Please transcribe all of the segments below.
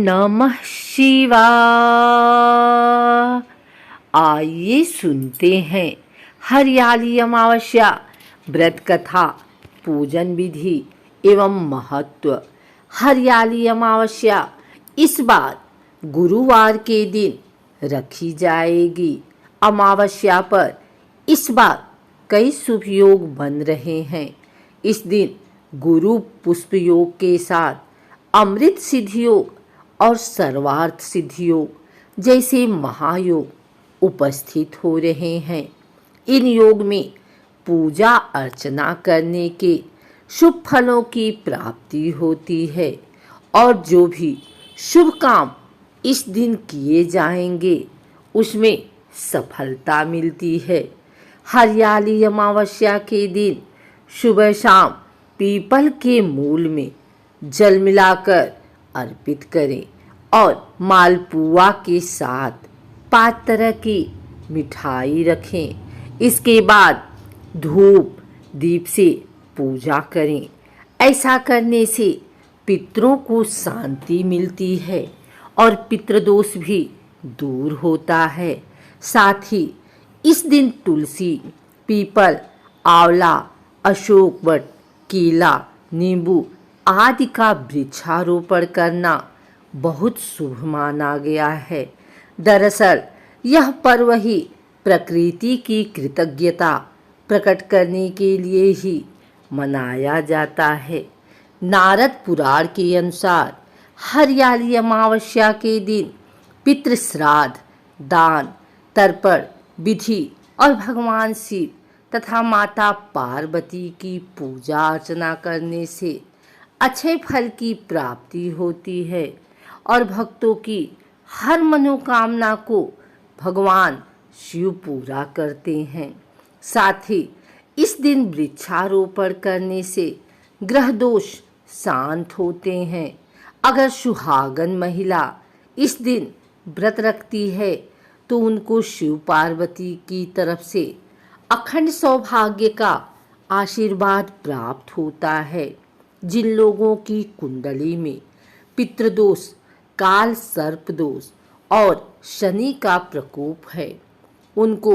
नमः शिवाय। आइए सुनते हैं हरियाली अमावस्या व्रत कथा, पूजन विधि एवं महत्व। हरियाली अमावस्या इस बार गुरुवार के दिन रखी जाएगी। अमावस्या पर इस बार कई शुभ योग बन रहे हैं। इस दिन गुरु पुष्प योग के साथ अमृत सिद्धि योग और सर्वार्थ सिद्धि योग जैसे महायोग उपस्थित हो रहे हैं। इन योग में पूजा अर्चना करने के शुभ फलों की प्राप्ति होती है और जो भी शुभ काम इस दिन किए जाएंगे उसमें सफलता मिलती है। हरियाली अमावस्या के दिन सुबह शाम पीपल के मूल में जल मिलाकर अर्पित करें और मालपुआ के साथ 5 तरह की मिठाई रखें। इसके बाद धूप दीप से पूजा करें। ऐसा करने से पितरों को शांति मिलती है और पितृदोष भी दूर होता है। साथ ही इस दिन तुलसी, पीपल, आंवला, अशोक वट, केला, नींबू आदि का वृक्षारोपण करना बहुत शुभ माना गया है। दरअसल यह पर्व ही प्रकृति की कृतज्ञता प्रकट करने के लिए ही मनाया जाता है। नारद पुराण के अनुसार हरियाली अमावस्या के दिन पितृ श्राद्ध, दान, तर्पण विधि और भगवान शिव तथा माता पार्वती की पूजा अर्चना करने से अच्छे फल की प्राप्ति होती है और भक्तों की हर मनोकामना को भगवान शिव पूरा करते हैं। साथ ही इस दिन वृक्षारोपण करने से ग्रह दोष शांत होते हैं। अगर सुहागन महिला इस दिन व्रत रखती है तो उनको शिव पार्वती की तरफ से अखंड सौभाग्य का आशीर्वाद प्राप्त होता है। जिन लोगों की कुंडली में पितृदोष, काल सर्प दोष और शनि का प्रकोप है उनको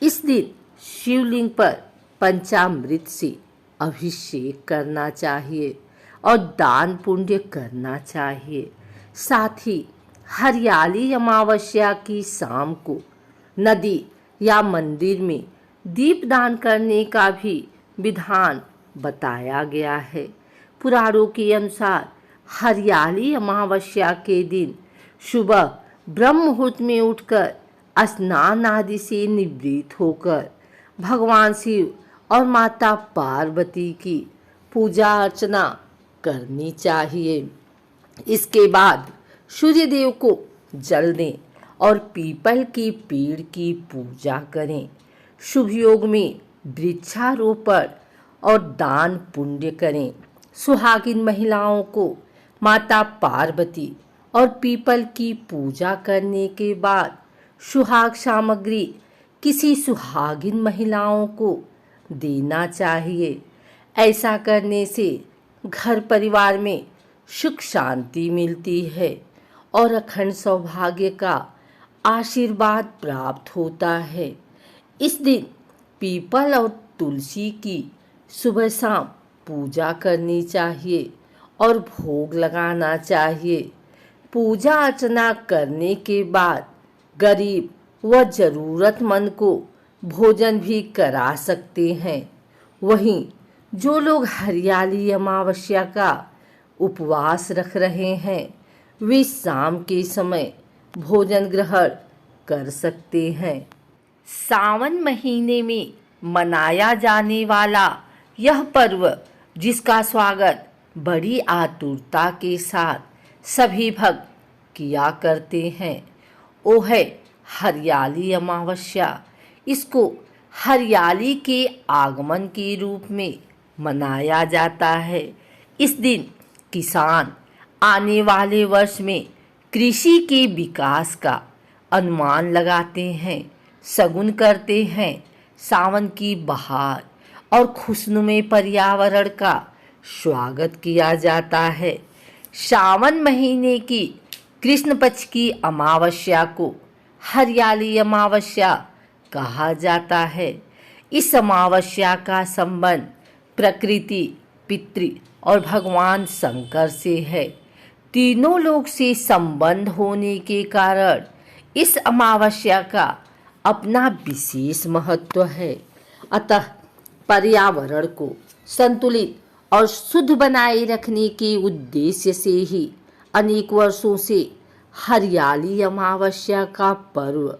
इस दिन शिवलिंग पर पंचामृत से अभिषेक करना चाहिए और दान पुण्य करना चाहिए। साथ ही हरियाली अमावस्या की शाम को नदी या मंदिर में दीपदान करने का भी विधान बताया गया है। पुराणों के अनुसार हरियाली अमावस्या के दिन सुबह ब्रह्म मुहूर्त में उठकर स्नान आदि से निवृत्त होकर भगवान शिव और माता पार्वती की पूजा अर्चना करनी चाहिए। इसके बाद सूर्य देव को जल दें और पीपल के पेड़ की पूजा करें। शुभ योग में वृक्षारोपण और दान पुण्य करें। सुहागिन महिलाओं को माता पार्वती और पीपल की पूजा करने के बाद सुहाग सामग्री किसी सुहागिन महिलाओं को देना चाहिए। ऐसा करने से घर परिवार में सुख शांति मिलती है और अखंड सौभाग्य का आशीर्वाद प्राप्त होता है। इस दिन पीपल और तुलसी की सुबह शाम पूजा करनी चाहिए और भोग लगाना चाहिए। पूजा अर्चना करने के बाद गरीब व ज़रूरतमंद को भोजन भी करा सकते हैं। वहीं जो लोग हरियाली अमावस्या का उपवास रख रहे हैं वे शाम के समय भोजन ग्रहण कर सकते हैं। सावन महीने में मनाया जाने वाला यह पर्व, जिसका स्वागत बड़ी आतुरता के साथ सभी भक्त किया करते हैं, वो है हरियाली अमावस्या। इसको हरियाली के आगमन के रूप में मनाया जाता है। इस दिन किसान आने वाले वर्ष में कृषि के विकास का अनुमान लगाते हैं, शगुन करते हैं। सावन की बहार और खुशनुमे पर्यावरण का स्वागत किया जाता है। सावन महीने की कृष्ण पक्ष की अमावस्या को हरियाली अमावस्या कहा जाता है। इस अमावस्या का संबंध प्रकृति, पितृ और भगवान शंकर से है। तीनों लोक से संबंध होने के कारण इस अमावस्या का अपना विशेष महत्व है। अतः पर्यावरण को संतुलित और शुद्ध बनाए रखने के उद्देश्य से ही अनेक वर्षों से हरियाली अमावस्या का पर्व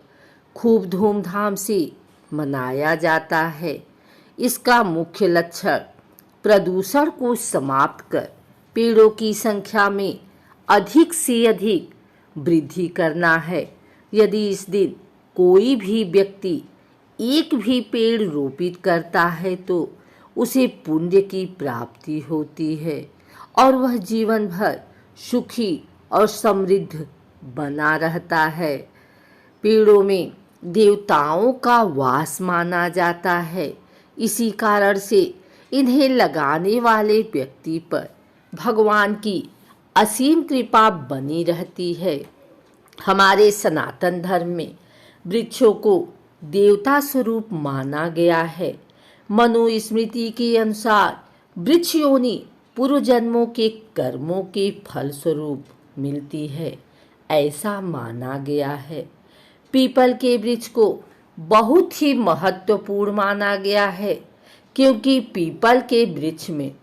खूब धूमधाम से मनाया जाता है। इसका मुख्य लक्ष्य प्रदूषण को समाप्त कर पेड़ों की संख्या में अधिक से अधिक वृद्धि करना है। यदि इस दिन कोई भी व्यक्ति एक भी पेड़ रोपित करता है तो उसे पुण्य की प्राप्ति होती है और वह जीवन भर सुखी और समृद्ध बना रहता है। पेड़ों में देवताओं का वास माना जाता है। इसी कारण से इन्हें लगाने वाले व्यक्ति पर भगवान की असीम कृपा बनी रहती है। हमारे सनातन धर्म में वृक्षों को देवता स्वरूप माना गया है। मनुस्मृति के अनुसार वृक्ष योनि पूर्व जन्मों के कर्मों के फल स्वरूप मिलती है, ऐसा माना गया है। पीपल के वृक्ष को बहुत ही महत्वपूर्ण माना गया है, क्योंकि पीपल के वृक्ष में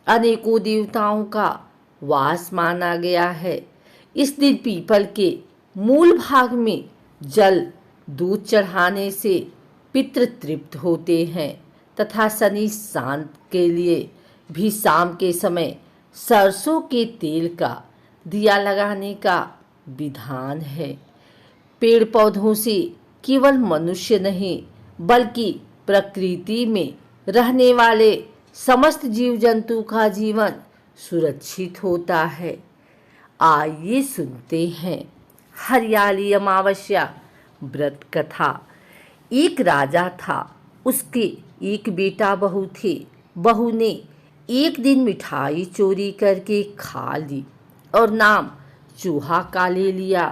अनेकों देवताओं का वास माना गया है। इस दिन पीपल के मूल भाग में जल दूध चढ़ाने से पितृ तृप्त होते हैं तथा शनि शांत के लिए भी शाम के समय सरसों के तेल का दिया लगाने का विधान है। पेड़ पौधों से केवल मनुष्य नहीं बल्कि प्रकृति में रहने वाले समस्त जीव जंतु का जीवन सुरक्षित होता है। आइए सुनते हैं हरियाली अमावस्या व्रत कथा। एक राजा था, उसके एक बेटा बहू थे। बहू ने एक दिन मिठाई चोरी करके खा ली और नाम चूहा का ले लिया।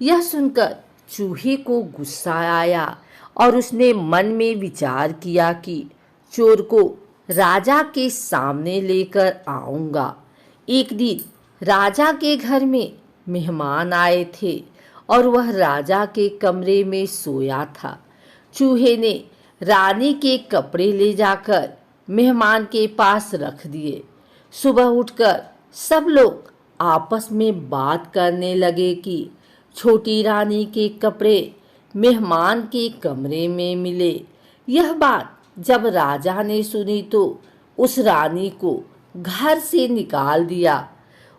यह सुनकर चूहे को गुस्सा आया और उसने मन में विचार किया कि चोर को राजा के सामने लेकर आऊंगा। एक दिन राजा के घर में मेहमान आए थे और वह राजा के कमरे में सोया था। चूहे ने रानी के कपड़े ले जाकर मेहमान के पास रख दिए। सुबह उठकर सब लोग आपस में बात करने लगे कि छोटी रानी के कपड़े मेहमान के कमरे में मिले। यह बात जब राजा ने सुनी तो उस रानी को घर से निकाल दिया।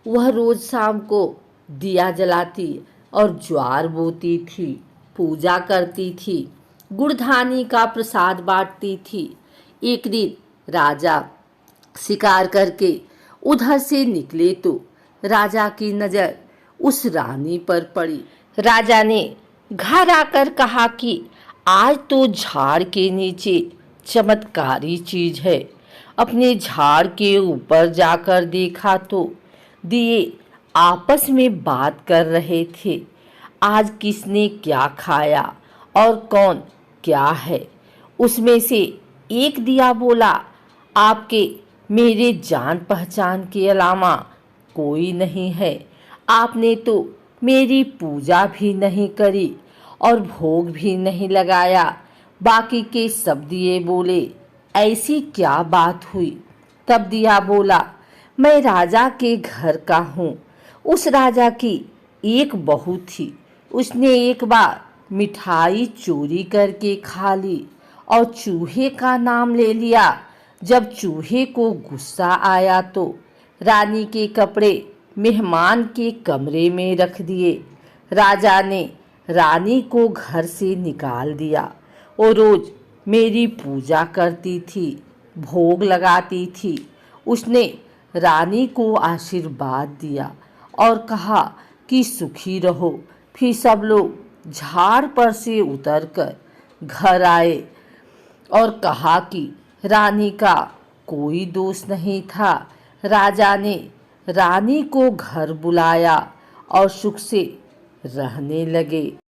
वह रोज शाम को दिया जलाती और ज्वार बोती थी, पूजा करती थी, गुड़धानी का प्रसाद बांटती थी। एक दिन राजा शिकार करके उधर से निकले तो राजा की नज़र उस रानी पर पड़ी। राजा ने घर आकर कहा कि आज तो झाड़ के नीचे चमत्कारी चीज है। अपने झाड़ के ऊपर जाकर देखा तो दिए आपस में बात कर रहे थे, आज किसने क्या खाया और कौन क्या है। उसमें से एक दिया बोला, आपके मेरे जान पहचान के अलावा कोई नहीं है। आपने तो मेरी पूजा भी नहीं करी और भोग भी नहीं लगाया। बाकी के सब दिए बोले, ऐसी क्या बात हुई। तब दिया बोला, मैं राजा के घर का हूँ। उस राजा की एक बहू थी, उसने एक बार मिठाई चोरी करके खा ली और चूहे का नाम ले लिया। जब चूहे को गुस्सा आया तो रानी के कपड़े मेहमान के कमरे में रख दिए। राजा ने रानी को घर से निकाल दिया। वो रोज मेरी पूजा करती थी, भोग लगाती थी। उसने रानी को आशीर्वाद दिया और कहा कि सुखी रहो। फिर सब लोग झाड़ पर से उतरकर घर आए और कहा कि रानी का कोई दोष नहीं था। राजा ने रानी को घर बुलाया और सुख से रहने लगे।